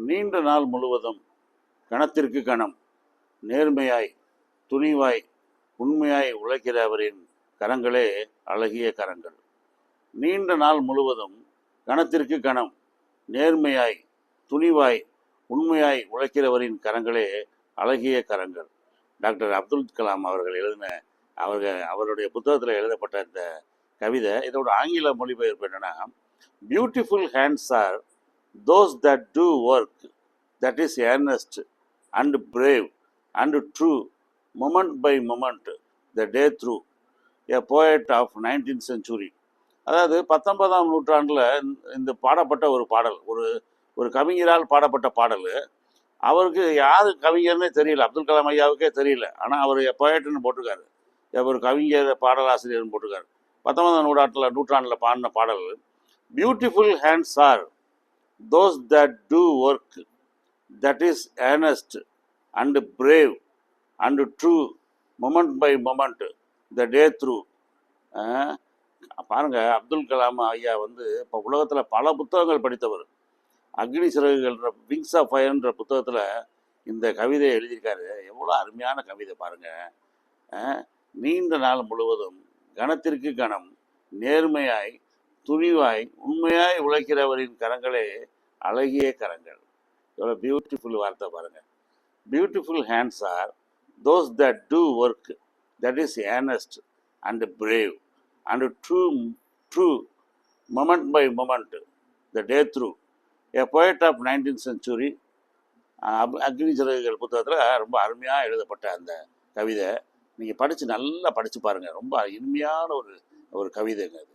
நீண்ட நாள் முழுவதும் கணத்திற்கு கணம் நேர்மையாய் துணிவாய் உண்மையாய் உழைக்கிற அவரின் கரங்களே அழகிய கரங்கள். நீண்ட நாள் முழுவதும் கணத்திற்கு கணம் நேர்மையாய் துணிவாய் உண்மையாய் உழைக்கிறவரின் கரங்களே அழகிய கரங்கள். டாக்டர் அப்துல் கலாம் அவர்கள் எழுதின அவருடைய புத்தகத்தில் எழுதப்பட்ட இந்த கவிதை. இதோட ஆங்கில மொழிபெயர்ப்பு என்னன்னா, beautiful hands are those that do work that is earnest and brave and true moment by moment the day through a poet of 19th century. அதாவது 19ஆம் நூற்றாண்டில் இந்த பாடப்பட்ட ஒரு பாடல், ஒரு கவிஞரால் பாடப்பட்ட பாடல். அவருக்கு யார் கவிஞர்னே தெரியல, அப்துல் கலாம் ஐயாவுக்கே தெரியல. ஆனால் அவர் போயட்னு போட்டிருக்காரு, ஒரு கவிஞர் பாடலாசிரியர்னு போட்டிருக்காரு. 19ஆம் நூற்றாண்டில் பாடின பாடல். Beautiful hands are those that do work that is earnest and brave and true moment by moment the day through. பாருங்க, அப்துல் கலாம் ஐயா இப்போ உலகத்தில் பல புத்தகங்கள் படித்தவர். அக்னி சிறகுகள்ன்ற விங்ஸ் ஆஃப் ஃபயர்ன்ற புத்தகத்தில் இந்த கவிதையை எழுதியிருக்காரு. எவ்வளோ அருமையான கவிதை பாருங்க. நீண்ட நாள் முழுவதும் கணத்திற்கு கணம் நேர்மையாய் துணிவாய் உண்மையாய் உழைக்கிறவரின் கரங்களே அழகிய கரங்கள். எவ்வளோ பியூட்டிஃபுல் வார்த்தை பாருங்க. Beautiful hands are those that do work that is earnest and brave and true moment by moment the day through a poet of 19th century. Agni Siragugal புத்தகத்தில் ரொம்ப அருமையாக எழுதப்பட்ட அந்த கவிதை. நீங்கள் நல்லா படித்து பாருங்கள். ரொம்ப இனிமையான ஒரு கவிதைங்க அது.